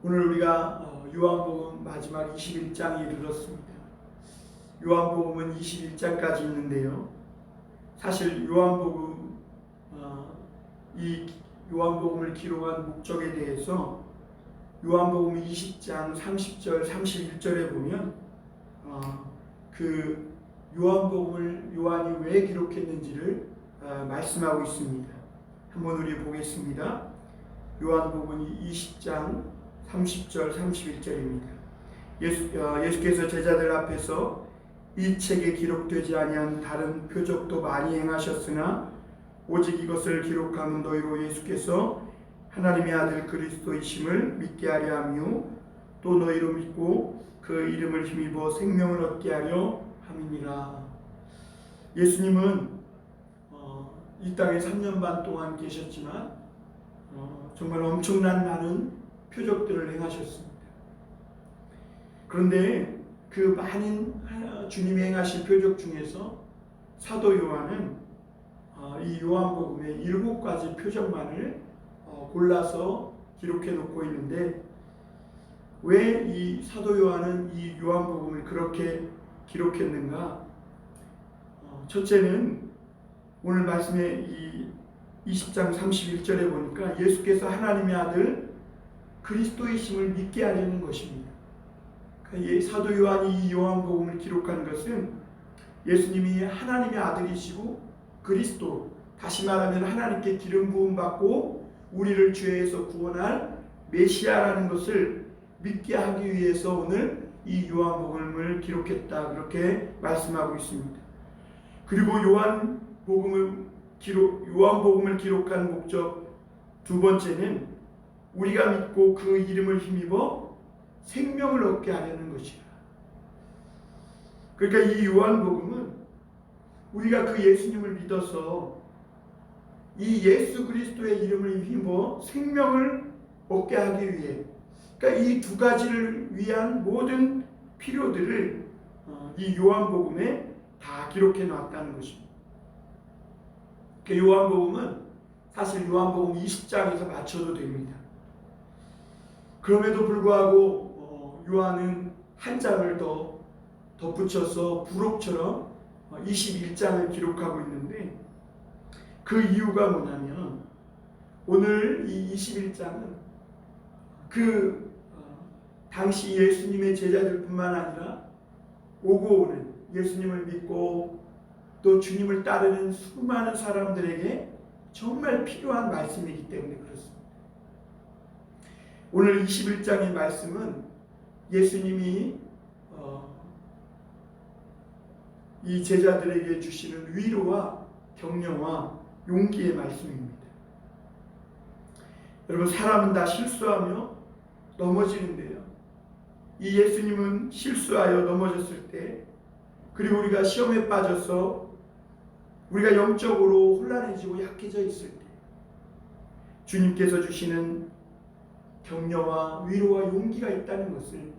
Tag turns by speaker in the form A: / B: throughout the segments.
A: 오늘 우리가 요한복음 마지막 21장에 이르렀습니다. 요한복음은 21장까지 있는데요. 사실 이 요한복음을 기록한 목적에 대해서 요한복음 20장 30절 31절에 보면 그 요한복음을 요한이 왜 기록했는지를 말씀하고 있습니다. 한번 우리 보겠습니다. 요한복음 20장 30절 31절입니다. 예수께서 제자들 앞에서 이 책에 기록되지 아니한 다른 표적도 많이 행하셨으나 오직 이것을 기록함은 너희로 예수께서 하나님의 아들 그리스도이심을 믿게 하려 함이요 또 너희로 믿고 그 이름을 힘입어 생명을 얻게 하려 함이니라. 예수님은 이 땅에 3년 반 동안 계셨지만 정말 엄청난 많은 표적들을 행하셨습니다. 그런데 그 많은 주님이 행하신 표적 중에서 사도 요한은 이 요한복음의 7가지 표적만을 골라서 기록해 놓고 있는데, 왜 이 사도 요한은 이 요한복음을 그렇게 기록했는가? 첫째는 오늘 말씀의 이 20장 31절에 보니까 예수께서 하나님의 아들 그리스도이심을 믿게 하려는 것입니다. 그러니까 사도 요한이 이 요한복음을 기록한 것은 예수님이 하나님의 아들이시고 그리스도, 다시 말하면 하나님께 기름 부음 받고 우리를 죄에서 구원할 메시아라는 것을 믿게 하기 위해서 오늘 이 요한복음을 기록했다, 그렇게 말씀하고 있습니다. 그리고 요한복음을 기록한 목적 두 번째는 우리가 믿고 그 이름을 힘입어 생명을 얻게 하려는 것이라. 그러니까 이 요한복음은 우리가 그 예수님을 믿어서 이 예수 그리스도의 이름을 힘입어 생명을 얻게 하기 위해, 그러니까 이 두 가지를 위한 모든 필요들을 이 요한복음에 다 기록해 놨다는 것입니다. 그 요한복음은 사실 요한복음 20장에서 맞춰도 됩니다. 그럼에도 불구하고 요한은 한 장을 더 덧붙여서 부록처럼 21장을 기록하고 있는데, 그 이유가 뭐냐면 오늘 이 21장은 그 당시 예수님의 제자들뿐만 아니라 오고 오는 예수님을 믿고 또 주님을 따르는 수많은 사람들에게 정말 필요한 말씀이기 때문에 그렇습니다. 오늘 21장의 말씀은 예수님이 이 제자들에게 주시는 위로와 격려와 용기의 말씀입니다. 여러분, 사람은 다 실수하며 넘어지는데요, 이 예수님은 실수하여 넘어졌을 때, 그리고 우리가 시험에 빠져서 우리가 영적으로 혼란해지고 약해져 있을 때 주님께서 주시는 격려와 위로와 용기가 있다는 것을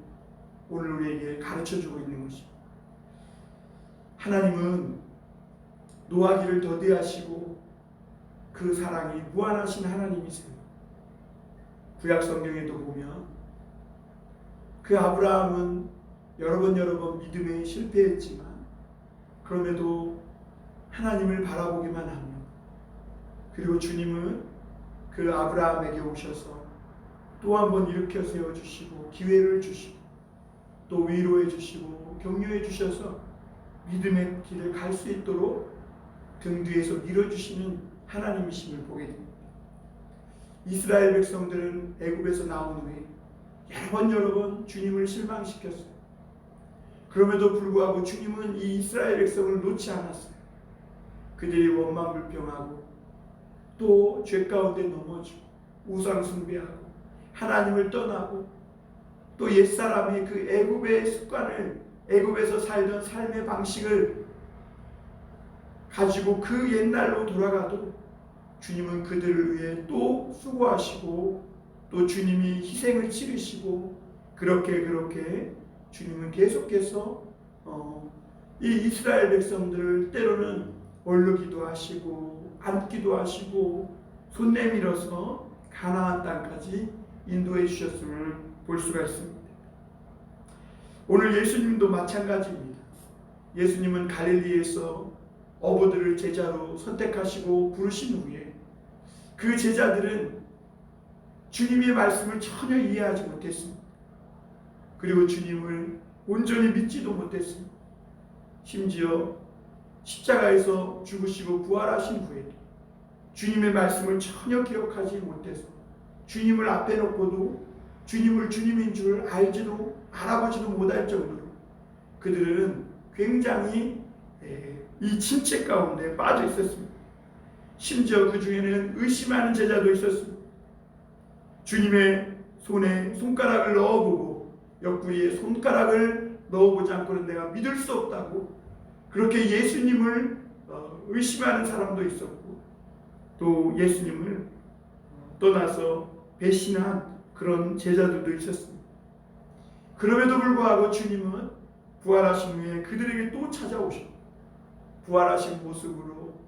A: 오늘 우리에게 가르쳐주고 있는 것입니다. 하나님은 노하기를 더디하시고 그 사랑이 무한하신 하나님이세요. 구약 성경에도 보면 그 아브라함은 여러 번 믿음에 실패했지만 그럼에도 하나님을 바라보기만 하며, 그리고 주님은 그 아브라함에게 오셔서 또 한 번 일으켜 세워주시고 기회를 주시고 또 위로해 주시고 격려해 주셔서 믿음의 길을 갈 수 있도록 등 뒤에서 밀어주시는 하나님이심을 보게 됩니다. 이스라엘 백성들은 애굽에서 나온 후에 여러 번 주님을 실망시켰어요. 그럼에도 불구하고 주님은 이 이스라엘 백성을 놓지 않았어요. 그들이 원망불평하고 또 죄 가운데 넘어지고 우상 숭배하고 하나님을 떠나고 또 옛사람의 그 애굽의 습관을, 애굽에서 살던 삶의 방식을 가지고 그 옛날로 돌아가도 주님은 그들을 위해 또 수고하시고 또 주님이 희생을 치르시고 그렇게 주님은 계속해서 이 이스라엘 백성들을 때로는 얼르기도 하시고 앉기도 하시고 손 내밀어서 가나안 땅까지 인도해 주셨음을 볼 수가 있습니다. 오늘 예수님도 마찬가지입니다. 예수님은 갈릴리에서 어부들을 제자로 선택하시고 부르신 후에 그 제자들은 주님의 말씀을 전혀 이해하지 못했습니다. 그리고 주님을 온전히 믿지도 못했습니다. 심지어 십자가에서 죽으시고 부활하신 후에 주님의 말씀을 전혀 기억하지 못해서 주님을 앞에 놓고도 주님을 주님인 줄 알아보지도 못할 정도로 그들은 굉장히 이 침체 가운데 빠져 있었습니다. 심지어 그 중에는 의심하는 제자도 있었습니다. 주님의 손에 손가락을 넣어보고 옆구리에 손가락을 넣어보지 않고는 내가 믿을 수 없다고 그렇게 예수님을 의심하는 사람도 있었고 또 예수님을 떠나서 배신한 그런 제자들도 있었습니다. 그럼에도 불구하고 주님은 부활하신 후에 그들에게 또 찾아오셨고 부활하신 모습으로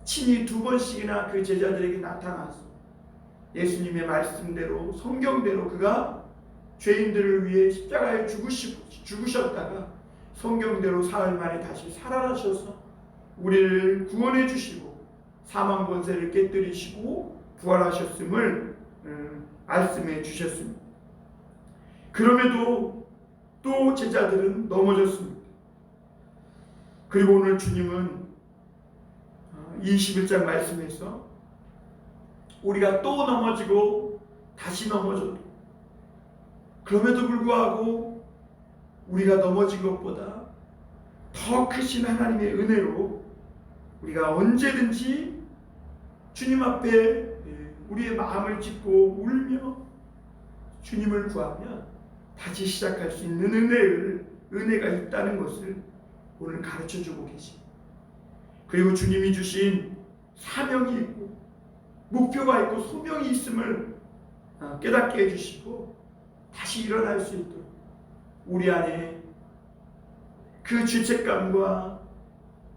A: 친히 2번씩이나 그 제자들에게 나타나서 예수님의 말씀대로 성경대로 그가 죄인들을 위해 십자가에 죽으셨다가 성경대로 사흘 만에 다시 살아나셔서 우리를 구원해 주시고 사망 권세를 깨뜨리시고 부활하셨음을 말씀해 주셨습니다. 그럼에도 또 제자들은 넘어졌습니다. 그리고 오늘 주님은 21장 말씀에서 우리가 또 넘어지고 다시 넘어져도 그럼에도 불구하고 우리가 넘어진 것보다 더 크신 하나님의 은혜로 우리가 언제든지 주님 앞에 우리의 마음을 찢고 울며 주님을 구하면 다시 시작할 수 있는 은혜가 있다는 것을 오늘 가르쳐주고 계십니다. 그리고 주님이 주신 사명이 있고 목표가 있고 소명이 있음을 깨닫게 해주시고 다시 일어날 수 있도록 우리 안에 그 죄책감과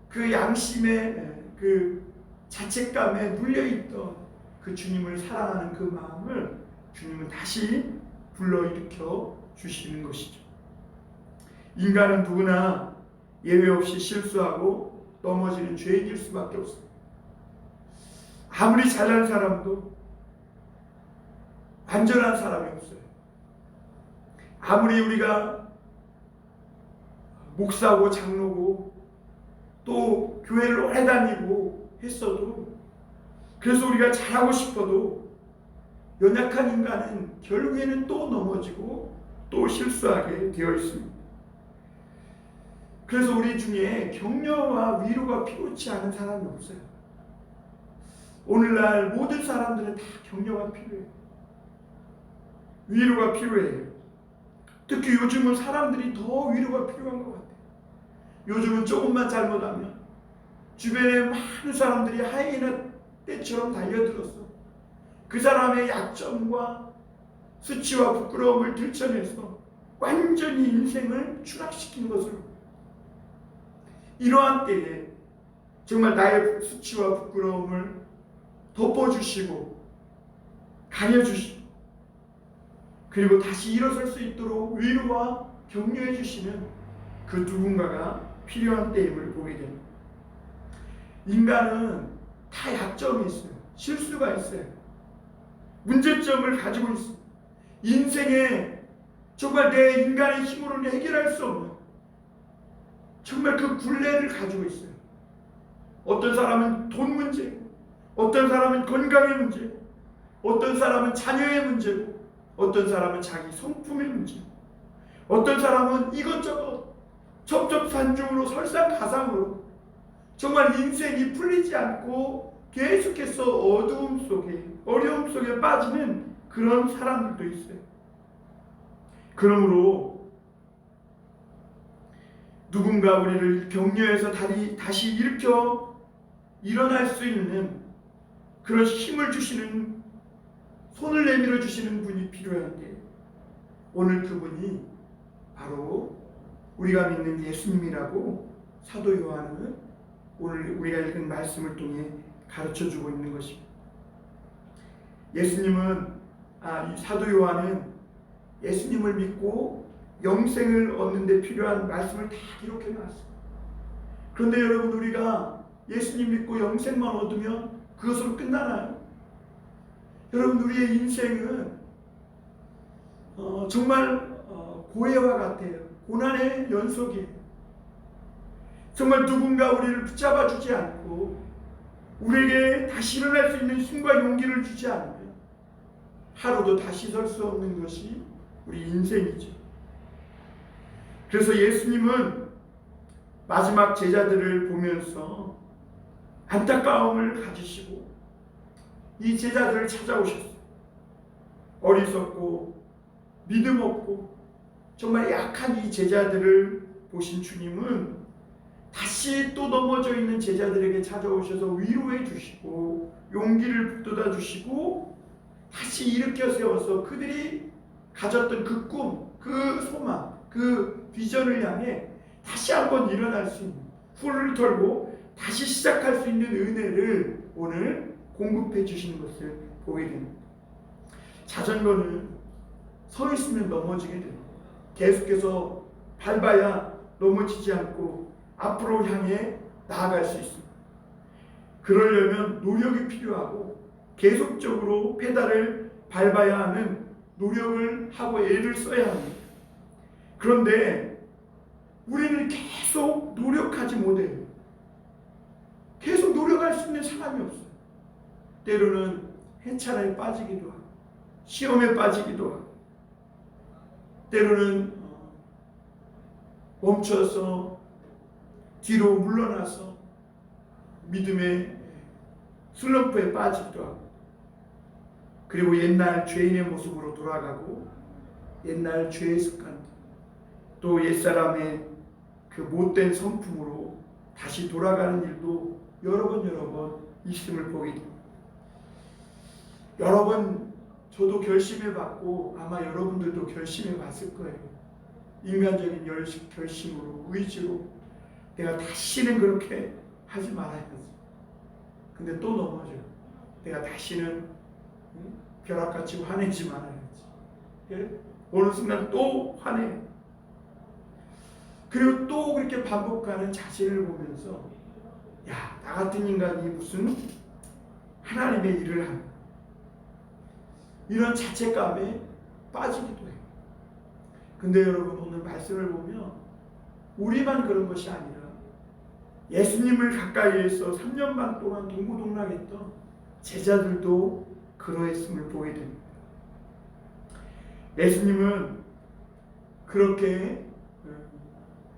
A: 그 양심의 그 자책감에 눌려있던 그 주님을 사랑하는 그 마음을 주님은 다시 불러일으켜 주시는 것이죠. 인간은 누구나 예외 없이 실수하고 넘어지는 죄인일 수밖에 없습니다. 아무리 잘난 사람도 완전한 사람이 없어요. 아무리 우리가 목사고 장로고 또 교회를 오래 다니고 했어도 그래서 우리가 잘하고 싶어도 연약한 인간은 결국에는 또 넘어지고 또 실수하게 되어 있습니다. 그래서 우리 중에 격려와 위로가 필요치 않은 사람이 없어요. 오늘날 모든 사람들은 다 격려가 필요해요. 위로가 필요해요. 특히 요즘은 사람들이 더 위로가 필요한 것 같아요. 요즘은 조금만 잘못하면 주변에 많은 사람들이 하이에나 떼처럼 달려들어서 그 사람의 약점과 수치와 부끄러움을 들춰내서 완전히 인생을 추락시키는 것으로 이러한 때에 정말 나의 수치와 부끄러움을 덮어주시고 가려주시고 그리고 다시 일어설 수 있도록 위로와 격려해 주시는 그 누군가가 필요한 때임을 보게 됩니다. 인간은 다 약점이 있어요. 실수가 있어요. 문제점을 가지고 있습니다. 인생에 정말 내 인간의 힘으로는 해결할 수 없는 정말 그 굴레를 가지고 있어요. 어떤 사람은 돈 문제, 어떤 사람은 건강의 문제, 어떤 사람은 자녀의 문제고, 어떤 사람은 자기 성품의 문제, 어떤 사람은 이것저것 첩첩산중으로 설상가상으로 정말 인생이 풀리지 않고 계속해서 어두움 속에 어려움 속에 빠지는 그런 사람들도 있어요. 그러므로 누군가 우리를 격려해서 다시 일으켜 일어날 수 있는 그런 힘을 주시는 손을 내밀어 주시는 분이 필요한데 오늘 그분이 바로 우리가 믿는 예수님이라고 사도 요한은 오늘 우리가 읽은 말씀을 통해 가르쳐주고 있는 것입니다. 예수님은 이 사도 요한은 예수님을 믿고 영생을 얻는 데 필요한 말씀을 다 기록해 놨어요. 그런데 여러분, 우리가 예수님 믿고 영생만 얻으면 그것으로 끝나나요? 여러분, 우리의 인생은 정말 고해와 같아요. 고난의 연속이에요. 정말 누군가 우리를 붙잡아 주지 않고 우리에게 다시 일어날 수 있는 힘과 용기를 주지 않으면 하루도 다시 설 수 없는 것이 우리 인생이죠. 그래서 예수님은 마지막 제자들을 보면서 안타까움을 가지시고 이 제자들을 찾아오셨어요. 어리석고 믿음 없고 정말 약한 이 제자들을 보신 주님은 다시 또 넘어져 있는 제자들에게 찾아오셔서 위로해 주시고 용기를 북돋아 주시고 다시 일으켜 세워서 그들이 가졌던 그 꿈, 그 소망, 그 비전을 향해 다시 한번 일어날 수 있는, 풀을 털고 다시 시작할 수 있는 은혜를 오늘 공급해 주시는 것을 보게 됩니다. 자전거는 서 있으면 넘어지게 됩니다. 계속해서 밟아야 넘어지지 않고 앞으로 향해 나아갈 수 있습니다. 그러려면 노력이 필요하고 계속적으로 페달을 밟아야 하는 노력을 하고 애를 써야 합니다. 그런데 우리는 계속 노력하지 못해요. 계속 노력할 수 있는 사람이 없어요. 때로는 회차에 빠지기도 하고 시험에 빠지기도 하고 때로는 멈춰서 뒤로 물러나서 믿음의 슬럼프에 빠지기도 하고 그리고 옛날 죄인의 모습으로 돌아가고 옛날 죄의 습관 또 옛사람의 그 못된 성품으로 다시 돌아가는 일도 여러 번 있음을 보게 됩니다. 여러 번 저도 결심해봤고 아마 여러분들도 결심해봤을 거예요. 인간적인 결심으로 의지로 내가 다시는 그렇게 하지 말아야지. 근데 또 넘어져요. 내가 다시는 벼락같이 화내지 말아야지. 예? 어느 순간 또 화내요. 그리고 또 그렇게 반복하는 자신을 보면서 야, 나 같은 인간이 무슨 하나님의 일을 하는 이런 자책감에 빠지기도 해요. 근데 여러분, 오늘 말씀을 보면 우리만 그런 것이 아니라 예수님을 가까이에서 3년 반 동안 동고동락했던 제자들도 그러했음을 보게 됩니다. 예수님은 그렇게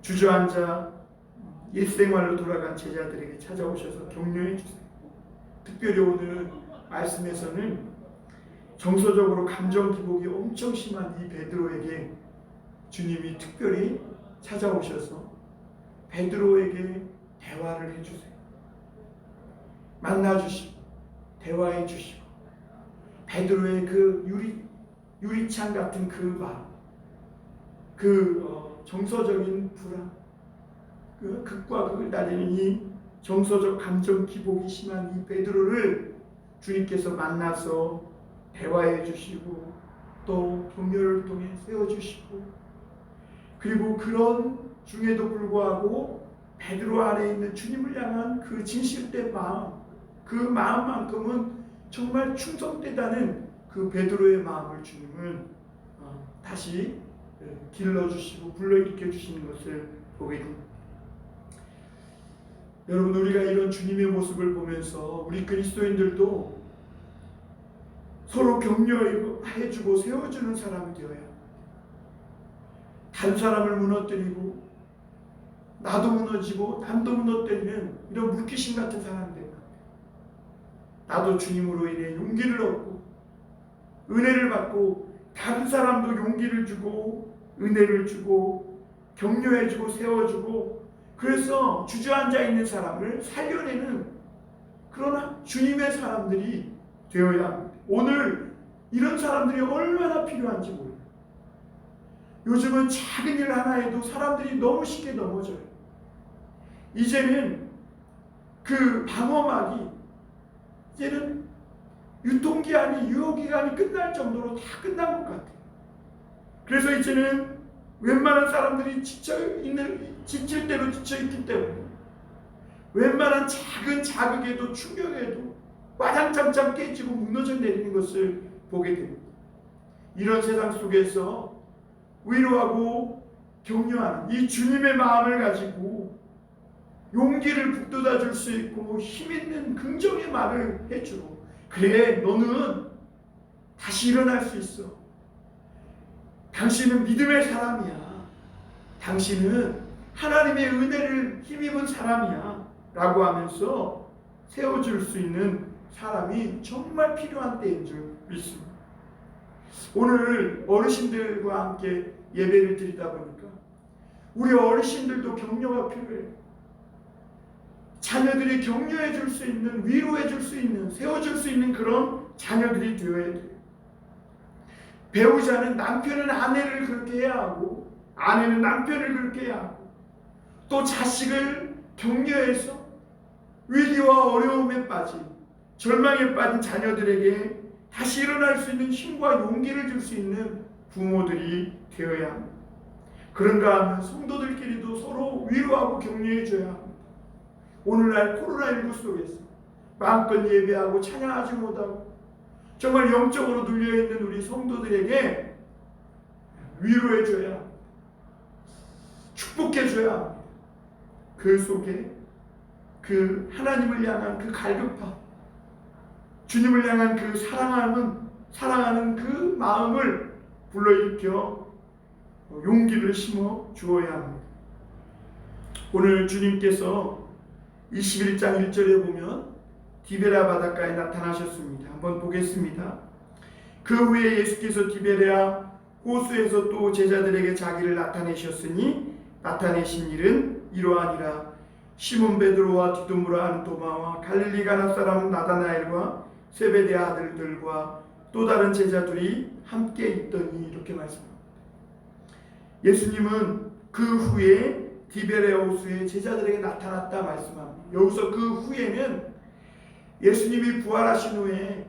A: 주저앉아 일생활로 돌아간 제자들에게 찾아오셔서 격려해 주세요. 특별히 오늘 말씀에서는 정서적으로 감정 기복이 엄청 심한 이 베드로에게 주님이 특별히 찾아오셔서 베드로에게 대화를 해주세요. 만나주시고 대화해 주시고 베드로의 그 유리창 같은 그 마음, 정서적인 불안, 그 극과 극을 나뉘는 이 정서적 감정 기복이 심한 이 베드로를 주님께서 만나서 대화해 주시고 또 격려를 통해 세워주시고 그리고 그런 중에도 불구하고 베드로 안에 있는 주님을 향한 그 진실된 마음, 그 마음만큼은 정말 충성되다는 그 베드로의 마음을 주님은 다시 길러주시고 불러일으켜 주시는 것을 보게 됩니다. 여러분, 우리가 이런 주님의 모습을 보면서 우리 그리스도인들도 서로 격려해주고 세워주는 사람이 되어야 합니다. 다른 사람을 무너뜨리고 나도 무너지고 남도 무너뜨리는 이런 물귀신 같은 사람이 됩니다. 나도 주님으로 인해 용기를 얻고 은혜를 받고 다른 사람도 용기를 주고 은혜를 주고 격려해주고 세워주고 그래서 주저앉아 있는 사람을 살려내는 그러나 주님의 사람들이 되어야 합니다. 오늘 이런 사람들이 얼마나 필요한지 몰라요. 요즘은 작은 일 하나에도 사람들이 너무 쉽게 넘어져요. 이제는 그 방어막이 이제는 유통기한이 유효기간이 끝날 정도로 다 끝난 것 같아요. 그래서 이제는 웬만한 사람들이 지칠 대로 지쳐있기 때문에 웬만한 작은 자극에도 충격에도 와장창창 깨지고 무너져 내리는 것을 보게 됩니다. 이런 세상 속에서 위로하고 격려하는 이 주님의 마음을 가지고 용기를 북돋아 줄 수 있고 힘있는 긍정의 말을 해주고, 그래 너는 다시 일어날 수 있어. 당신은 믿음의 사람이야. 당신은 하나님의 은혜를 힘입은 사람이야 라고 하면서 세워줄 수 있는 사람이 정말 필요한 때인 줄 믿습니다. 오늘 어르신들과 함께 예배를 드리다 보니까 우리 어르신들도 격려가 필요해요. 자녀들이 격려해 줄 수 있는, 위로해 줄 수 있는, 세워줄 수 있는 그런 자녀들이 되어야 돼요. 배우자는 남편은 아내를 그렇게 해야 하고, 아내는 남편을 그렇게 해야 하고, 또 자식을 격려해서 위기와 어려움에 빠진, 절망에 빠진 자녀들에게 다시 일어날 수 있는 힘과 용기를 줄 수 있는 부모들이 되어야 합니다. 그런가 하면 성도들끼리도 서로 위로하고 격려해 줘야 합니다. 오늘날 코로나19 속에서 마음껏 예배하고 찬양하지 못하고 정말 영적으로 눌려있는 우리 성도들에게 위로해 줘야 합니다. 축복해 줘야 합니다. 그 속에 그 하나님을 향한 그 갈급함, 주님을 향한 그 사랑하는 그 마음을 불러일으켜 용기를 심어 주어야 합니다. 오늘 주님께서 21장 1절에 보면 디베랴 바닷가에 나타나셨습니다. 한번 보겠습니다. 그 후에 예수께서 디베랴 호수에서 또 제자들에게 자기를 나타내셨으니 나타내신 일은 이러하니라. 시몬 베드로와 디도무라 하는 도마와 갈릴리 가나 사람 나다나엘과 세베대 아들들과 또 다른 제자들이 함께 있더니, 이렇게 말씀합니다. 예수님은 그 후에 디베랴 호수에 제자들에게 나타났다 말씀합니다. 여기서 그 후에는 예수님이 부활하신 후에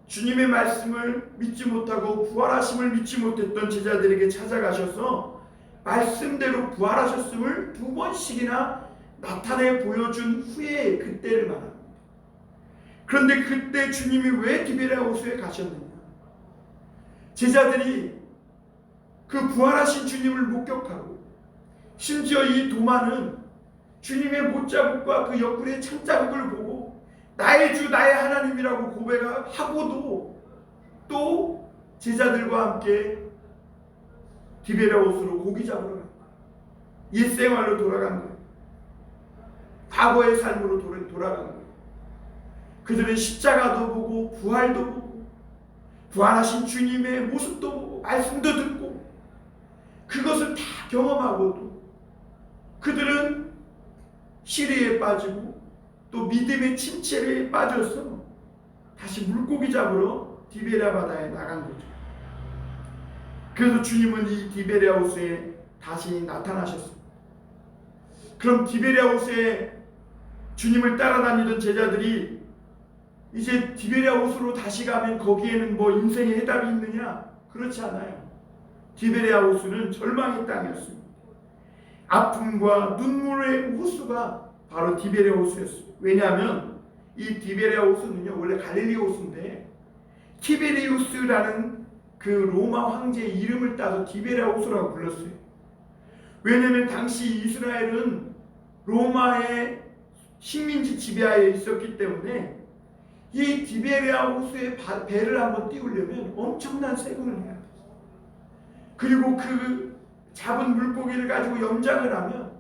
A: 주님의 말씀을 믿지 못하고 부활하심을 믿지 못했던 제자들에게 찾아가셔서 말씀대로 부활하셨음을 2번씩이나 나타내 보여준 후에 그때를 말합니다. 그런데 그때 주님이 왜 디베랴 호수에 가셨느냐? 제자들이 그 부활하신 주님을 목격하고, 심지어 이 도마는 주님의 못자국과 그 옆구리의 창자국을 보고 나의 주 나의 하나님이라고 고백하고도 또 제자들과 함께 디베랴 호수로 고기 잡으러 간 거예요. 옛생활로 돌아간 거예요. 과거의 삶으로 돌아간 거예요. 그들은 십자가도 보고 부활도 보고 부활하신 주님의 모습도 보고 말씀도 듣고 그것을 다 경험하고도 그들은 시리에 빠지고 또 믿음의 침체에 빠져서 다시 물고기 잡으러 디베랴 바다에 나간 거죠. 그래서 주님은 이 디베랴 호수에 다시 나타나셨습니다. 그럼 디베랴 호수에 주님을 따라다니던 제자들이 이제 디베랴 호수로 다시 가면 거기에는 뭐 인생의 해답이 있느냐? 그렇지 않아요. 디베랴 호수는 절망의 땅이었습니다. 아픔과 눈물의 호수가 바로 디베랴 호수였어요. 왜냐하면 이 디베랴 호수는요, 원래 갈릴리 호수인데 티베리우스라는 그 로마 황제의 이름을 따서 디베랴 호수라고 불렀어요. 왜냐하면 당시 이스라엘은 로마의 식민지 지배하에 있었기 때문에 이 디베랴 호수에 배를 한번 띄우려면 엄청난 세금을 내야 돼요. 그리고 그 잡은 물고기를 가지고 염장을 하면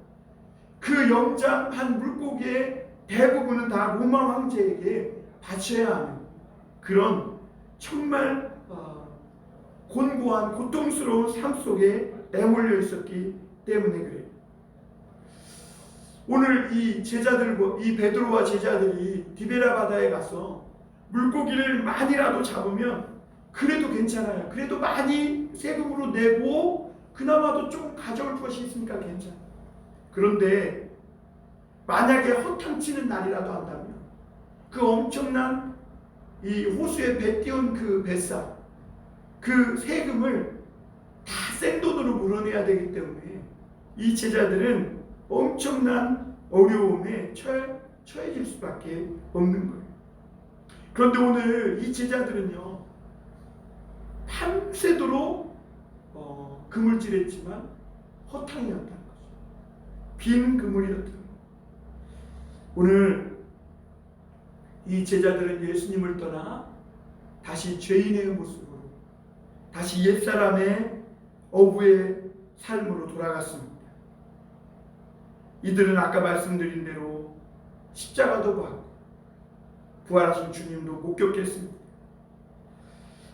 A: 그 염장한 물고기의 대부분은 다 로마 황제에게 바쳐야 하는 그런 정말 곤고한 고통스러운 삶 속에 내몰려 있었기 때문에 그래요. 오늘 이 제자들과 이 베드로와 제자들이 디베랴 바다에 가서 물고기를 많이라도 잡으면 그래도 괜찮아요. 그래도 많이 세금으로 내고 그나마도 좀 가져올 것이 있으니까 괜찮아요. 그런데 만약에 허탕치는 날이라도 한다면 그 엄청난 이 호수에 배 띄운 그 뱃사, 그 세금을 다 생돈으로 물어내야 되기 때문에 이 제자들은 엄청난 어려움에 처해질 수밖에 없는 거예요. 그런데 오늘 이 제자들은요, 밤새도록 그물질했지만 허탕이었다는 거죠. 빈 그물이었다는 거예요. 오늘 이 제자들은 예수님을 떠나 다시 죄인의 모습으로, 다시 옛사람의 어부의 삶으로 돌아갔습니다. 이들은 아까 말씀드린 대로 십자가도 받고 부활하신 주님도 목격했습니다.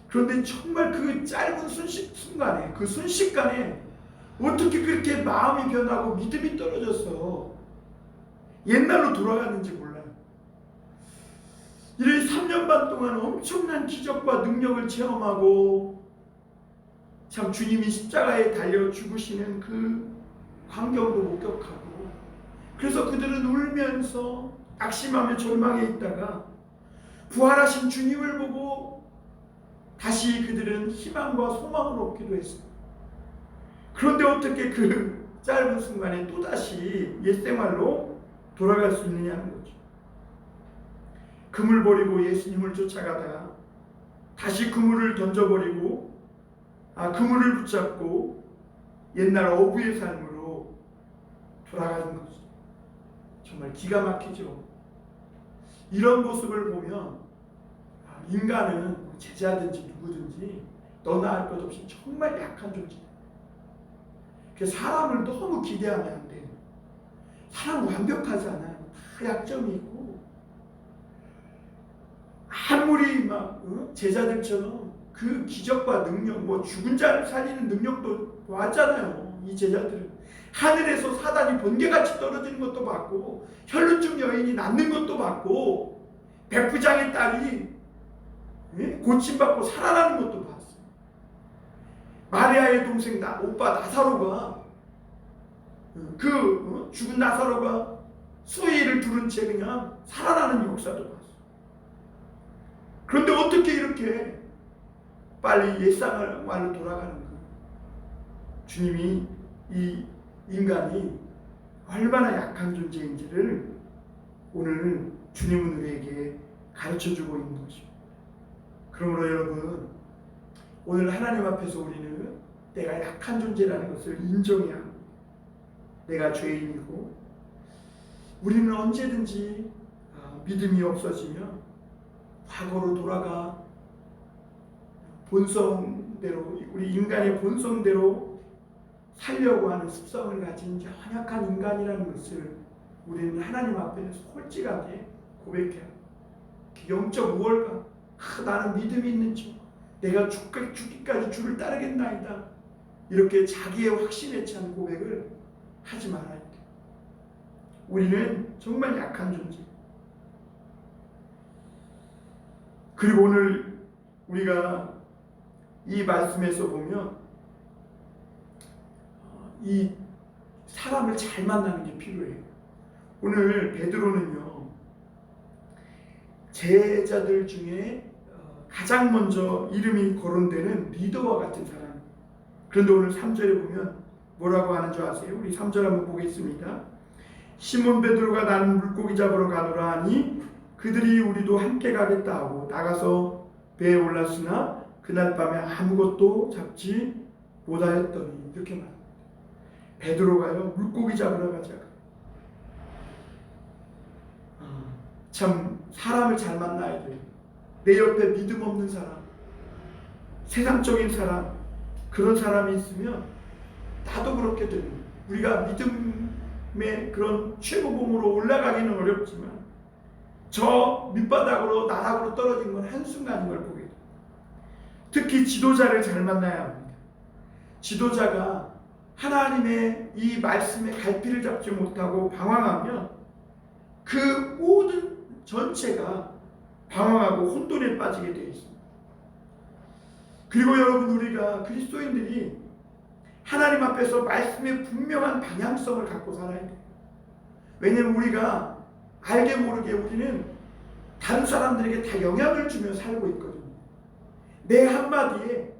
A: 그런데 정말 그 짧은 순간에, 그 순식간에 어떻게 그렇게 마음이 변하고 믿음이 떨어져서 옛날로 돌아갔는지 몰라요. 이를 3년 반 동안 엄청난 기적과 능력을 체험하고 참 주님이 십자가에 달려 죽으시는 그 광경도 목격하고, 그래서 그들은 울면서 낙심하며 절망해 있다가 부활하신 주님을 보고 다시 그들은 희망과 소망을 얻기도 했습니다. 그런데 어떻게 그 짧은 순간에 또다시 옛생활로 돌아갈 수 있느냐는 거죠. 그물 버리고 예수님을 쫓아가다가 다시 그물을 던져버리고 그물을 붙잡고 옛날 어부의 삶으로 돌아가는 거죠. 정말 기가 막히죠. 이런 모습을 보면 인간은 제자든지 누구든지 너나 할 것 없이 정말 약한 존재다. 사람을 너무 기대하면 안 돼요. 사람 완벽하지 않아요. 다 약점이 있고, 아무리 제자들처럼 그 기적과 능력, 죽은 자를 살리는 능력도 왔잖아요. 이 제자들은 하늘에서 사단이 번개같이 떨어지는 것도 봤고, 혈루증 여인이 낫는 것도 봤고, 백부장의 딸이 고침받고 살아나는 것도 봤어요. 마리아의 동생 오빠 나사로가 죽은 나사로가 수의를 두른 채 그냥 살아나는 역사도 봤어요. 그런데 어떻게 이렇게 빨리 옛상으로 돌아가는가? 주님이 이 인간이 얼마나 약한 존재인지를 오늘 주님은 우리에게 가르쳐주고 있는 것이죠. 그러므로 여러분, 오늘 하나님 앞에서 우리는 내가 약한 존재라는 것을 인정해야 합니다. 내가 죄인이고, 우리는 언제든지 믿음이 없어지면 과거로 돌아가 본성대로, 우리 인간의 본성대로 살려고 하는 습성을 가진 연약한 인간이라는 것을 우리는 하나님 앞에서 솔직하게 고백해야 합니다. 영적 우월감, 나는 믿음이 있는 자, 내가 죽기까지 주를 따르겠나이다, 이렇게 자기의 확신에 찬 고백을 하지 말아야 돼요. 우리는 정말 약한 존재. 그리고 오늘 우리가 이 말씀에서 보면 이 사람을 잘 만나는 게 필요해요. 오늘 베드로는요, 제자들 중에 가장 먼저 이름이 거론되는 리더와 같은 사람. 그런데 오늘 3절에 보면 뭐라고 하는 줄 아세요? 우리 3절 한번 보겠습니다. 시몬 베드로가 나는 물고기 잡으러 가노라 하니 그들이 우리도 함께 가겠다 하고 나가서 배에 올랐으나 그날 밤에 아무것도 잡지 못하였더니, 이렇게 말합니다. 베드로가요, 물고기 잡으러 가자고. 참 사람을 잘 만나야 돼요. 내 옆에 믿음 없는 사람, 세상적인 사람, 그런 사람이 있으면 나도 그렇게 됩니다. 우리가 믿음의 그런 최고봉으로 올라가기는 어렵지만 저 밑바닥으로 나락으로 떨어진 건 한순간인 걸 보게 돼요. 특히 지도자를 잘 만나야 합니다. 지도자가 하나님의 이 말씀에 갈피를 잡지 못하고 방황하면 그 모든 전체가 방황하고 혼돈에 빠지게 되어 있습니다. 그리고 여러분, 우리가 그리스도인들이 하나님 앞에서 말씀의 분명한 방향성을 갖고 살아야 돼요. 왜냐하면 우리가 알게 모르게 우리는 다른 사람들에게 다 영향을 주며 살고 있거든요. 내 한마디에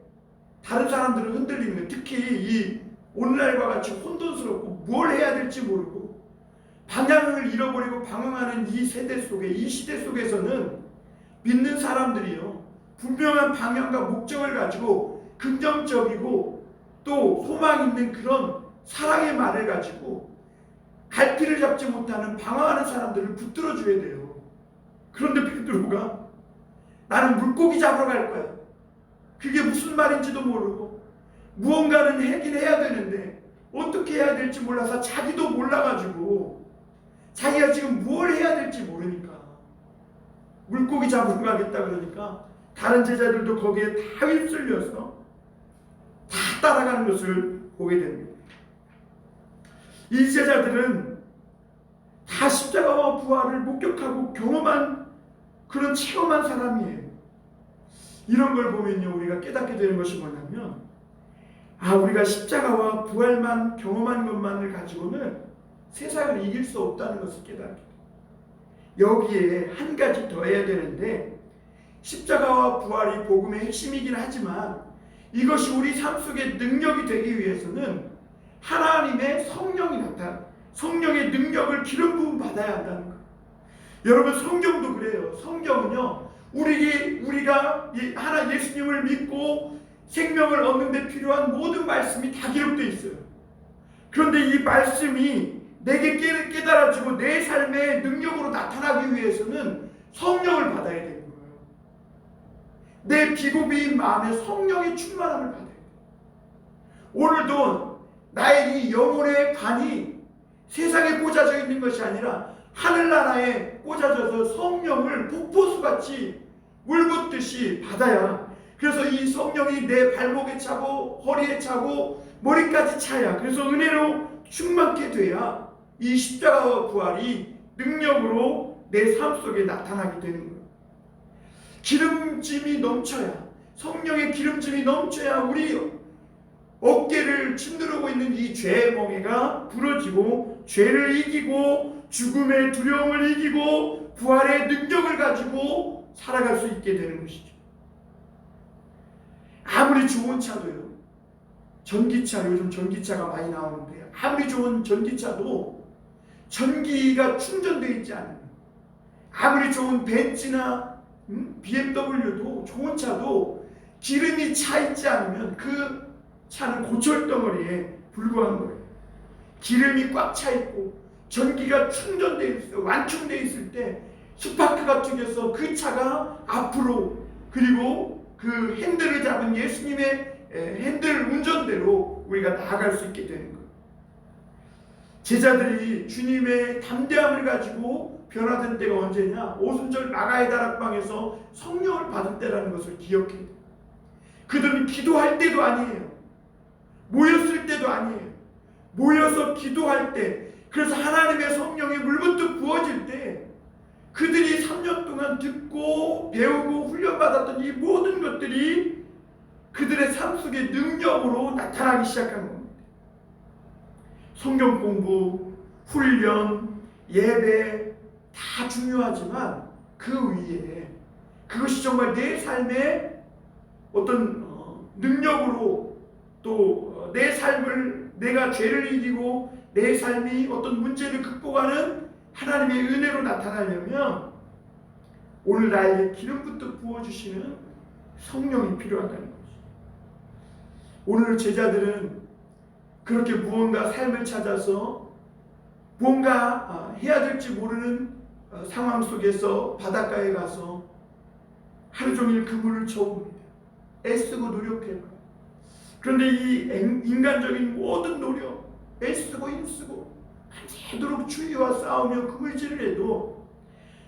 A: 다른 사람들은 흔들리는 거예요. 특히 이 오늘날과 같이 혼돈스럽고 뭘 해야 될지 모르고 방향을 잃어버리고 방황하는 이 세대 속에, 이 시대 속에서는 믿는 사람들이요, 분명한 방향과 목적을 가지고 긍정적이고 또 소망 있는 그런 사랑의 말을 가지고 갈피를 잡지 못하는 방황하는 사람들을 붙들어 줘야 돼요. 그런데 베드로가 나는 물고기 잡으러 갈 거야, 그게 무슨 말인지도 모르고 무언가는 하긴 해야 되는데 어떻게 해야 될지 몰라서, 자기도 몰라가지고 자기가 지금 뭘 해야 될지 모르니까 물고기 잡으러 가겠다 그러니까 다른 제자들도 거기에 다 휩쓸려서 다 따라가는 것을 보게 됩니다. 이 제자들은 다 십자가와 부활을 목격하고 경험한, 그런 체험한 사람이에요. 이런 걸 보면요, 우리가 깨닫게 되는 것이 뭐냐면, 우리가 십자가와 부활만 경험한 것만을 가지고는 세상을 이길 수 없다는 것을 깨닫게 돼요. 여기에 한 가지 더 해야 되는데, 십자가와 부활이 복음의 핵심이긴 하지만 이것이 우리 삶 속에 능력이 되기 위해서는 하나님의 성령이 성령의 능력을 기름 부음 받아야 한다는 거예요. 여러분, 성경도 그래요. 성경은요, 우리가 하나 예수님을 믿고 생명을 얻는 데 필요한 모든 말씀이 다 기록되어 있어요. 그런데 이 말씀이 내게 깨달아지고 내 삶의 능력으로 나타나기 위해서는 성령을 받아야 되는 거예요. 내 비고비인 마음에 성령의 충만함을 받아야 돼요. 오늘도 나의 이 영혼의 간이 세상에 꽂아져 있는 것이 아니라 하늘나라에 꽂아져서 성령을 폭포수같이 물붓듯이 받아야, 그래서 이 성령이 내 발목에 차고 허리에 차고 머리까지 차야, 그래서 은혜로 충만케 돼야 이 십자가와 부활이 능력으로 내 삶 속에 나타나게 되는 거예요. 기름짐이 넘쳐야, 성령의 기름짐이 넘쳐야 우리 어깨를 짓누르고 있는 이 죄의 멍에가 부러지고 죄를 이기고 죽음의 두려움을 이기고 부활의 능력을 가지고 살아갈 수 있게 되는 것이죠. 아무리 좋은 차도요, 전기차, 요즘 전기차가 많이 나오는데 아무리 좋은 전기차도 전기가 충전되어 있지 않으면, 아무리 좋은 벤츠나 BMW도 좋은 차도 기름이 차 있지 않으면 그 차는 고철덩어리에 불과한 거예요. 기름이 꽉 차 있고 전기가 충전되어 있어요. 완충되어 있을 때 스파크가 튀겨서 그 차가 앞으로, 그리고 그 핸들을 잡은 예수님의 핸들 운전대로 우리가 나아갈 수 있게 되는 거예요. 제자들이 주님의 담대함을 가지고 변화된 때가 언제냐? 오순절 마가의 다락방에서 성령을 받은 때라는 것을 기억해야 돼요. 그들은 기도할 때도 아니에요. 모였을 때도 아니에요. 모여서 기도할 때, 그래서 하나님의 성령이 물부터 부어질 때 그들이 3년 동안 듣고 배우고 훈련받았던 이 모든 것들이 그들의 삶 속의 능력으로 나타나기 시작한 겁니다. 성경 공부, 훈련, 예배 다 중요하지만 그 위에 그것이 정말 내 삶의 어떤 능력으로, 또 내 삶을, 내가 죄를 이기고 내 삶이 어떤 문제를 극복하는 하나님의 은혜로 나타나려면 오늘 나에게 기름부터 부어주시는 성령이 필요하다는 거죠. 오늘 제자들은 그렇게 무언가 삶을 찾아서 무언가 해야 될지 모르는 상황 속에서 바닷가에 가서 하루 종일 그물을 쳐옵니다. 애쓰고 노력해요. 그런데 이 인간적인 모든 노력, 애쓰고 힘쓰고 밤새도록 추위와 싸우며 그물질을 해도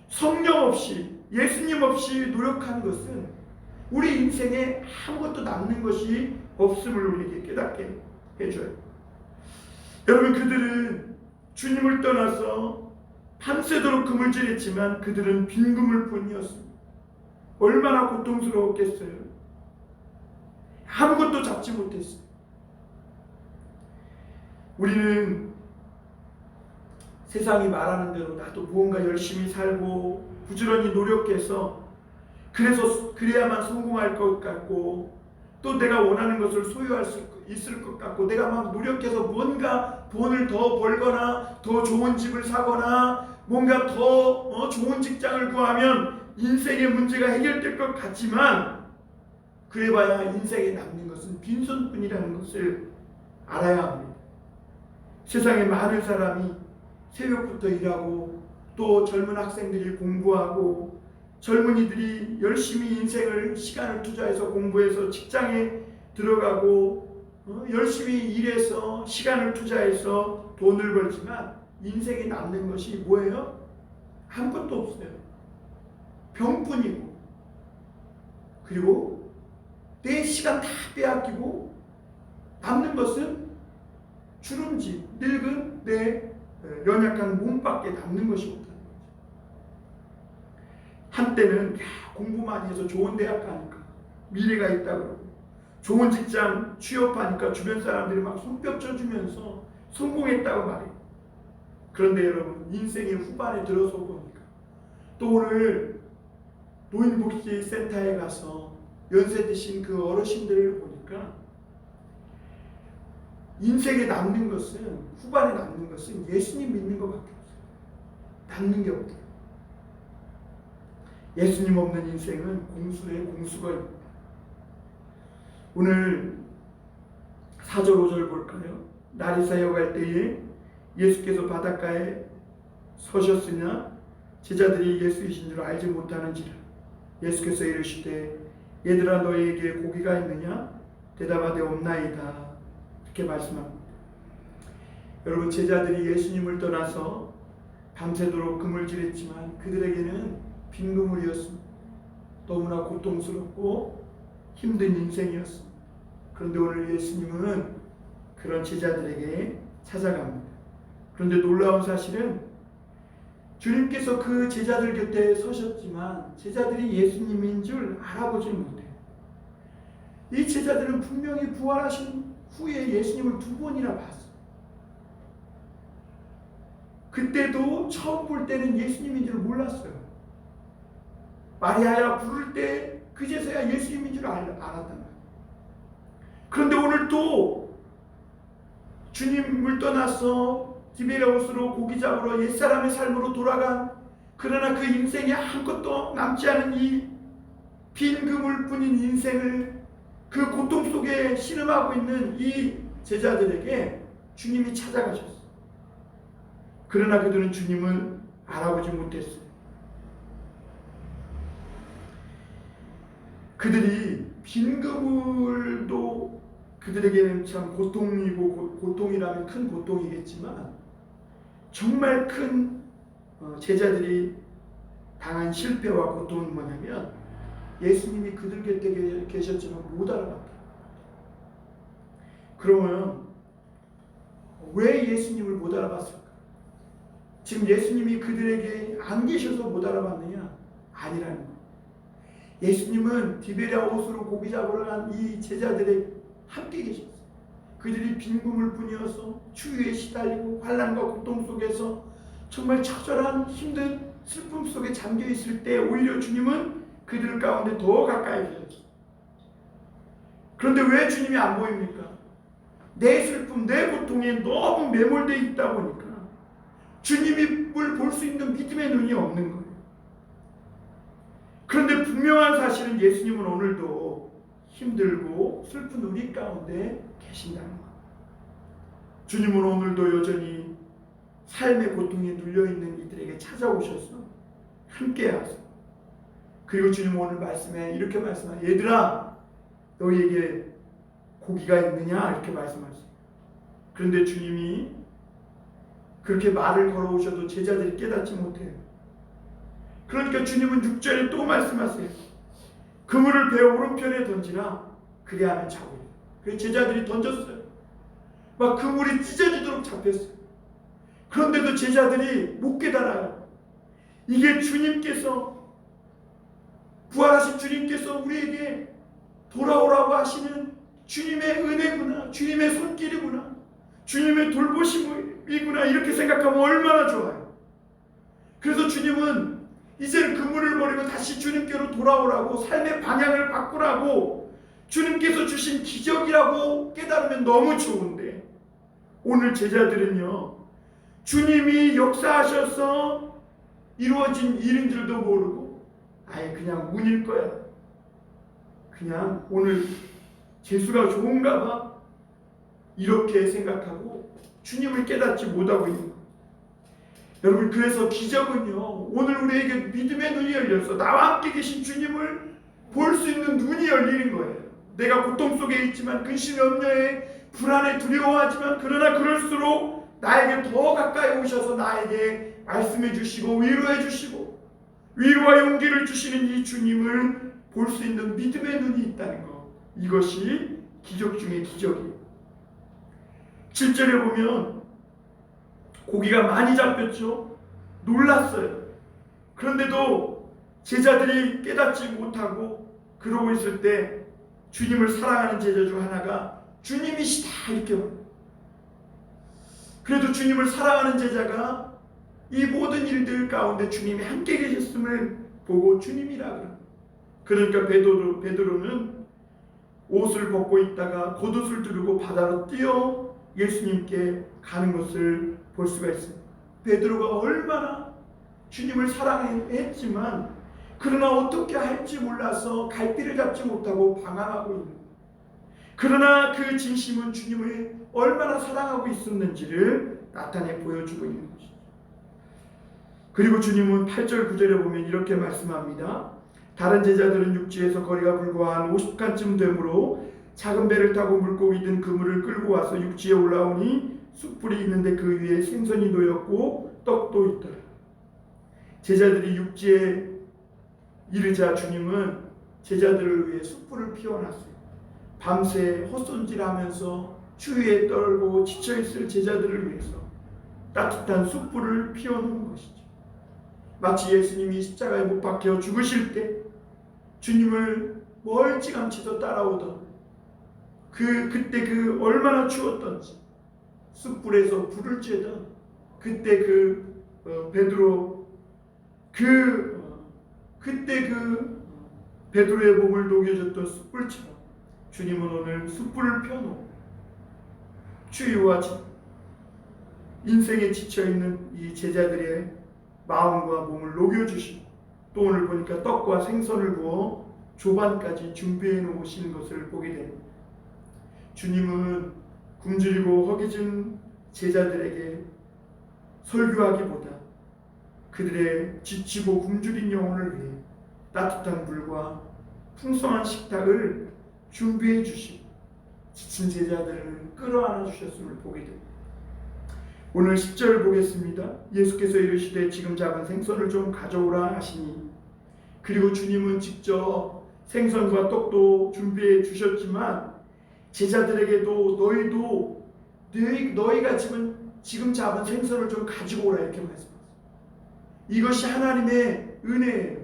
A: 성령 없이, 예수님 없이 노력하는 것은 우리 인생에 아무것도 남는 것이 없음을 우리에게 깨닫게 해줘요. 여러분, 그들은 주님을 떠나서 밤새도록 그물질했지만 그들은 빈 그물뿐이었습니다. 얼마나 고통스러웠겠어요. 아무것도 잡지 못했어요. 우리는 세상이 말하는 대로 나도 무언가 열심히 살고 부지런히 노력해서 그래야만 성공할 것 같고 또 내가 원하는 것을 소유할 수 있을 것 같고 내가 막 노력해서 뭔가 돈을 더 벌거나 더 좋은 집을 사거나 뭔가 더 좋은 직장을 구하면 인생의 문제가 해결될 것 같지만 그래봐야 인생에 남는 것은 빈손뿐이라는 것을 알아야 합니다. 세상에 많은 사람이 새벽부터 일하고 또 젊은 학생들이 공부하고 젊은이들이 열심히 인생을 시간을 투자해서 공부해서 직장에 들어가고 열심히 일해서 시간을 투자해서 돈을 벌지만 인생에 남는 것이 뭐예요? 아무것도 없어요. 병뿐이고 그리고 내 시간 다 빼앗기고 남는 것은 주름지, 늙은 내 연약한 몸밖에 남는 것이 없다는 거죠. 한때는 공부 많이 해서 좋은 대학 가니까 미래가 있다 그러고 좋은 직장 취업하니까 주변 사람들이 막 손뼉 쳐주면서 성공했다고 말해요. 그런데 여러분 인생의 후반에 들어서 보니까 또 오늘 노인복지센터에 가서 연세 드신 그 어르신들을 보니까 인생에 남는 것은 후반에 남는 것은 예수님 믿는 것밖에 없어요. 남는 게 없어요. 예수님 없는 인생은 공수의 공수거입니다. 오늘 4절 5절 볼까요? 날이 새어갈 때에 예수께서 바닷가에 서셨으나 제자들이 예수이신 줄 알지 못하는지라. 예수께서 이르시되 얘들아 너희에게 고기가 있느냐? 대답하되 없나이다. 이렇게 말씀합니다. 여러분 제자들이 예수님을 떠나서 밤새도록 그물질했지만 그들에게는 빈 그물이었습니다. 너무나 고통스럽고 힘든 인생이었습니다. 그런데 오늘 예수님은 그런 제자들에게 찾아갑니다. 그런데 놀라운 사실은 주님께서 그 제자들 곁에 서셨지만 제자들이 예수님인 줄 알아보지 못해요. 이 제자들은 분명히 부활하신 후에 예수님을 2번이나 봤어요. 그때도 처음 볼 때는 예수님인 줄 몰랐어요. 마리아야 부를 때 그제서야 예수님인 줄 알았단 말이에요. 그런데 오늘 또 주님을 떠나서 디베랴호스로 고기 잡으러 옛사람의 삶으로 돌아간 그러나 그 인생에 아무것도 남지 않은 이 빈 그물뿐인 인생을 그 고통 속에 신음하고 있는 이 제자들에게 주님이 찾아가셨어요. 그러나 그들은 주님을 알아보지 못했어요. 그들이 빈 그물도 그들에게는 참 고통이고 고통이라면 큰 고통이겠지만 정말 큰 제자들이 당한 실패와 고통은 뭐냐면 예수님이 그들 곁에 계셨지만 못 알아봤다. 그러면 왜 예수님을 못 알아봤을까? 지금 예수님이 그들에게 안 계셔서 못 알아봤느냐? 아니라는 거예요. 예수님은 디베랴호스로 고기 잡으러 간 이 제자들에 함께 계셨어요. 그들이 빈 그물뿐이어서 추위에 시달리고 환난과 고통 속에서 정말 처절한 힘든 슬픔 속에 잠겨 있을 때 오히려 주님은 그들 가운데 더 가까이 계셨어요. 그런데 왜 주님이 안 보입니까? 내 슬픔, 내 고통에 너무 매몰되어 있다 보니까 주님을 볼 수 있는 믿음의 눈이 없는 거예요. 그런데 분명한 사실은 예수님은 오늘도 힘들고 슬픈 우리 가운데 계신다는 거예요. 주님은 오늘도 여전히 삶의 고통에 눌려있는 이들에게 찾아오셔서 함께하세요. 그리고 주님은 오늘 말씀에 이렇게 말씀하세요. 얘들아 너희에게 고기가 있느냐? 이렇게 말씀하세요. 그런데 주님이 그렇게 말을 걸어오셔도 제자들이 깨닫지 못해요. 그러니까 주님은 6절에 또 말씀하세요. 그물을 배 오른편에 던지라 그리하면 잡으리라. 그래서 제자들이 던졌어요. 막 그물이 찢어지도록 잡혔어요. 그런데도 제자들이 못 깨달아요. 이게 주님께서 부활하신 주님께서 우리에게 돌아오라고 하시는 주님의 은혜구나, 주님의 손길이구나, 주님의 돌보심이구나 이렇게 생각하면 얼마나 좋아요. 그래서 주님은 이제는 그물을 버리고 다시 주님께로 돌아오라고, 삶의 방향을 바꾸라고 주님께서 주신 기적이라고 깨달으면 너무 좋은데, 오늘 제자들은요, 주님이 역사하셔서 이루어진 일인 줄도 모르고 아예 그냥 운일 거야, 그냥 오늘 재수가 좋은가 봐, 이렇게 생각하고 주님을 깨닫지 못하고 있는 거예요. 여러분, 그래서 기적은요, 오늘 우리에게 믿음의 눈이 열려서 나와 함께 계신 주님을 볼 수 있는 눈이 열리는 거예요. 내가 고통 속에 있지만, 근심 염려에 불안에 두려워하지만, 그러나 그럴수록 나에게 더 가까이 오셔서 나에게 말씀해 주시고 위로해 주시고 위로와 용기를 주시는 이 주님을 볼 수 있는 믿음의 눈이 있다는 것, 이것이 기적 중의 기적이에요. 7절에 보면 고기가 많이 잡혔죠. 놀랐어요. 그런데도 제자들이 깨닫지 못하고 그러고 있을 때 주님을 사랑하는 제자 중 하나가 주님이시다 이렇게 말해요. 그래도 주님을 사랑하는 제자가 이 모든 일들 가운데 주님이 함께 계셨음을 보고 주님이라 그래요. 그러니까 베드로는 옷을 벗고 있다가 겉옷을 두르고 바다로 뛰어 예수님께 가는 것을 볼 수가 있습니다. 베드로가 얼마나 주님을 사랑했지만 그러나 어떻게 할지 몰라서 갈 길을 잡지 못하고 방황하고 있는 거예요. 그러나 그 진심은 주님을 얼마나 사랑하고 있었는지를 나타내 보여주고 있는 것이죠. 그리고 주님은 8절 9절에 보면 이렇게 말씀합니다. 다른 제자들은 육지에서 거리가 불과 한 50칸쯤 되므로 작은 배를 타고 물고기 든 그물을 끌고 와서 육지에 올라오니 숯불이 있는데 그 위에 생선이 놓였고 떡도 있더라. 제자들이 육지에 이르자 주님은 제자들을 위해 숯불을 피워놨어요. 밤새 헛손질하면서 추위에 떨고 지쳐있을 제자들을 위해서 따뜻한 숯불을 피워놓은 것이죠. 마치 예수님이 십자가에 못 박혀 죽으실 때 주님을 멀찌감치도 따라오던 그때 얼마나 추웠던지 숯불에서 불을 쬐던 그때 베드로 그때 베드로의 몸을 녹여줬던 숯불처럼 주님은 오늘 숯불을 펴놓고 추위와 인생에 지쳐있는 이 제자들의 마음과 몸을 녹여주시고 또 오늘 보니까 떡과 생선을 구워 조반까지 준비해 놓으시는 것을 보게 됩니다. 주님은 굶주리고 허기진 제자들에게 설교하기보다 그들의 지치고 굶주린 영혼을 위해 따뜻한 물과 풍성한 식탁을 준비해 주시고 지친 제자들을 끌어안아 주셨음을 보게 됩니다. 오늘 10절 보겠습니다. 예수께서 이르시되 지금 잡은 생선을 좀 가져오라 하시니, 그리고 주님은 직접 생선과 떡도 준비해 주셨지만 제자들에게도 너희가 지금 잡은 생선을 좀 가지고 오라 이렇게 말씀하셨어요. 이것이 하나님의 은혜예요.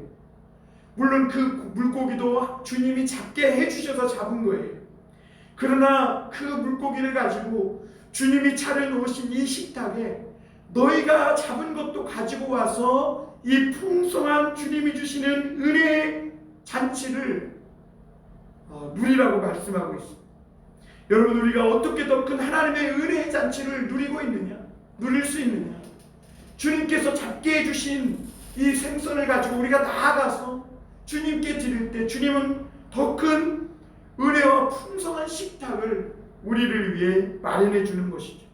A: 물론 그 물고기도 주님이 잡게 해주셔서 잡은 거예요. 그러나 그 물고기를 가지고 주님이 차려놓으신 이 식탁에 너희가 잡은 것도 가지고 와서 이 풍성한 주님이 주시는 은혜의 잔치를 누리라고 말씀하고 있습니다. 여러분, 우리가 어떻게 더 큰 하나님의 은혜의 잔치를 누리고 있느냐, 누릴 수 있느냐? 주님께서 잡게 해주신 이 생선을 가지고 우리가 나아가서 주님께 드릴 때 주님은 더 큰 은혜와 풍성한 식탁을 우리를 위해 마련해 주는 것이죠.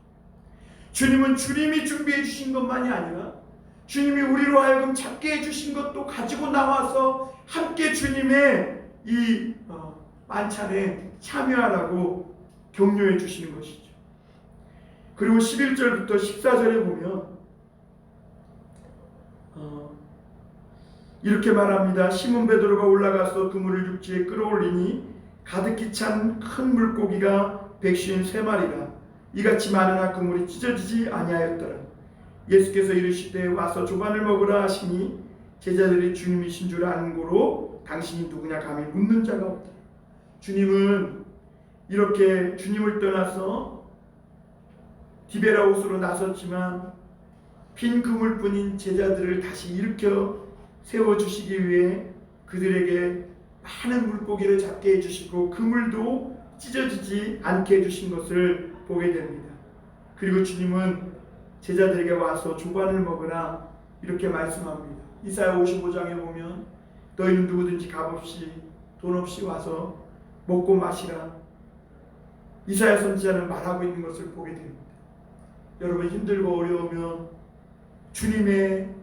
A: 주님은 주님이 준비해 주신 것만이 아니라 주님이 우리로 하여금 잡게 해주신 것도 가지고 나와서 함께 주님의 이 만찬에 참여하라고 격려해 주시는 것이죠. 그리고 11절부터 14절에 보면 이렇게 말합니다. 시몬 베드로가 올라가서 그물을 육지에 끌어올리니 가득히 찬 큰 물고기가 153마리라. 이같이 많으나 그물이 찢어지지 아니하였더라. 예수께서 이르시되 와서 조반을 먹으라 하시니 제자들이 주님이신 줄 아는 고로 당신이 누구냐 감히 묻는 자가 없다. 주님은 이렇게 주님을 떠나서 디베라우스로 나섰지만 빈 그물뿐인 제자들을 다시 일으켜 세워주시기 위해 그들에게 많은 물고기를 잡게 해주시고 그물도 찢어지지 않게 해주신 것을 보게 됩니다. 그리고 주님은 제자들에게 와서 조반을 먹으라 이렇게 말씀합니다. 이사야 55장에 보면 너희는 누구든지 값없이 돈 없이 와서 먹고 마시라. 이사야 선지자는 말하고 있는 것을 보게 됩니다. 여러분 힘들고 어려우면 주님의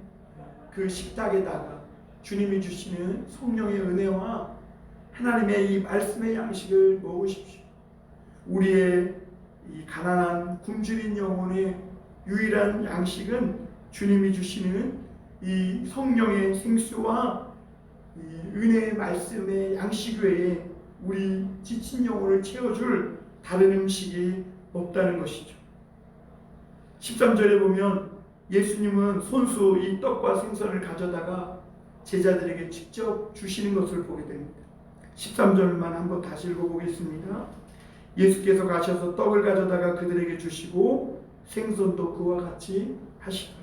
A: 그 식탁에다가 주님이 주시는 성령의 은혜와 하나님의 이 말씀의 양식을 먹으십시오. 우리의 이 가난한 굶주린 영혼의 유일한 양식은 주님이 주시는 이 성령의 생수와 이 은혜의 말씀의 양식 외에 우리 지친 영혼을 채워줄 다른 음식이 없다는 것이죠. 13절에 보면 예수님은 손수 이 떡과 생선을 가져다가 제자들에게 직접 주시는 것을 보게 됩니다. 13절만 한번 다시 읽어보겠습니다. 예수께서 가셔서 떡을 가져다가 그들에게 주시고 생선도 그와 같이 하시더라.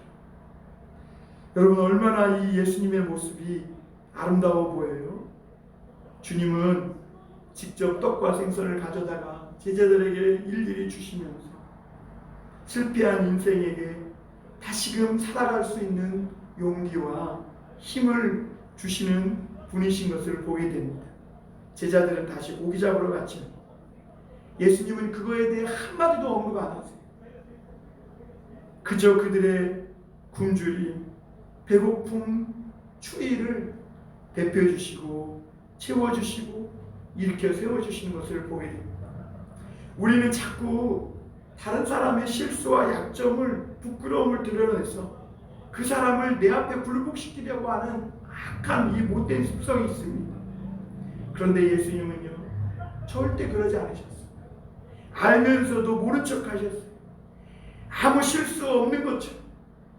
A: 여러분 얼마나 이 예수님의 모습이 아름다워 보여요. 주님은 직접 떡과 생선을 가져다가 제자들에게 일일이 주시면서 실패한 인생에게 다시금 살아갈 수 있는 용기와 힘을 주시는 분이신 것을 보게 됩니다. 제자들은 다시 고기 잡으러 갔죠. 예수님은 그거에 대해 한마디도 언급 안 하세요. 그저 그들의 굶주림, 배고픔, 추위를 대표해 주시고 채워주시고 일으켜 세워주시는 것을 보게 됩니다. 우리는 자꾸 다른 사람의 실수와 약점을 부끄러움을 드러내서 그 사람을 내 앞에 굴복시키려고 하는 악한 이 못된 습성이 있습니다. 그런데 예수님은요 절대 그러지 않으셨어요. 알면서도 모른 척 하셨어요. 아무 실수 없는 것처럼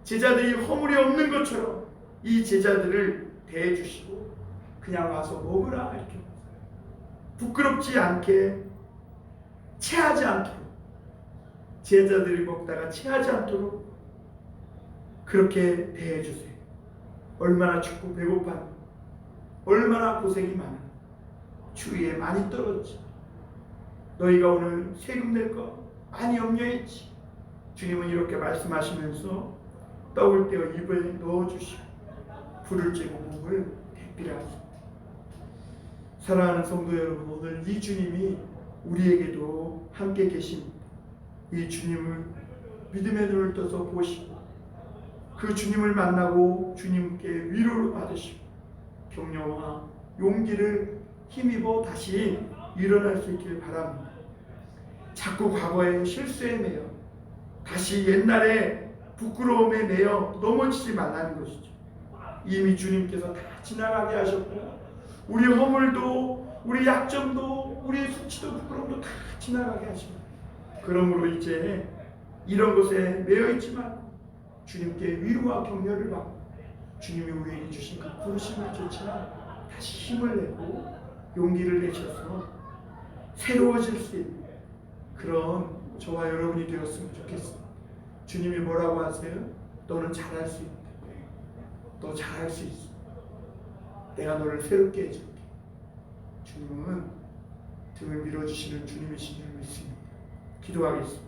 A: 제자들이 허물이 없는 것처럼 이 제자들을 대해주시고 그냥 와서 먹으라 이렇게 부끄럽지 않게 체하지 않도록 제자들이 먹다가 체하지 않도록 그렇게 대해주세요. 얼마나 춥고 배고파 얼마나 고생이 많아 추위에 많이 떨었지. 너희가 오늘 세금 낼 거 많이 염려했지. 주님은 이렇게 말씀하시면서 떡을 떼어 입에 넣어주시고 불을 쬐고 목을 대필하십니다. 사랑하는 성도 여러분, 오늘 이 주님이 우리에게도 함께 계십니다. 이 주님을 믿음의 눈을 떠서 보시고 그 주님을 만나고 주님께 위로를 받으시고 격려와 용기를 힘입어 다시 일어날 수 있길 바랍니다. 자꾸 과거의 실수에 매여 다시 옛날의 부끄러움에 매여 넘어지지 말라는 것이죠. 이미 주님께서 다 지나가게 하셨고 우리 허물도 우리 약점도 우리 수치도 부끄러움도 다 지나가게 하십니다. 그러므로 이제 이런 것에 매여 있지 말고 주님께 위로와 격려를 받고 주님이 우리에게 주신 그 부르심을 쫓아 다시 힘을 내고 용기를 내셔서 새로워질 수 있는 그런 저와 여러분이 되었으면 좋겠습니다. 주님이 뭐라고 하세요? 너는 잘할 수 있다. 너 잘할 수 있어. 내가 너를 새롭게 해줄게. 주님은 등을 밀어주시는 주님이신 줄 믿습니다. 기도하겠습니다.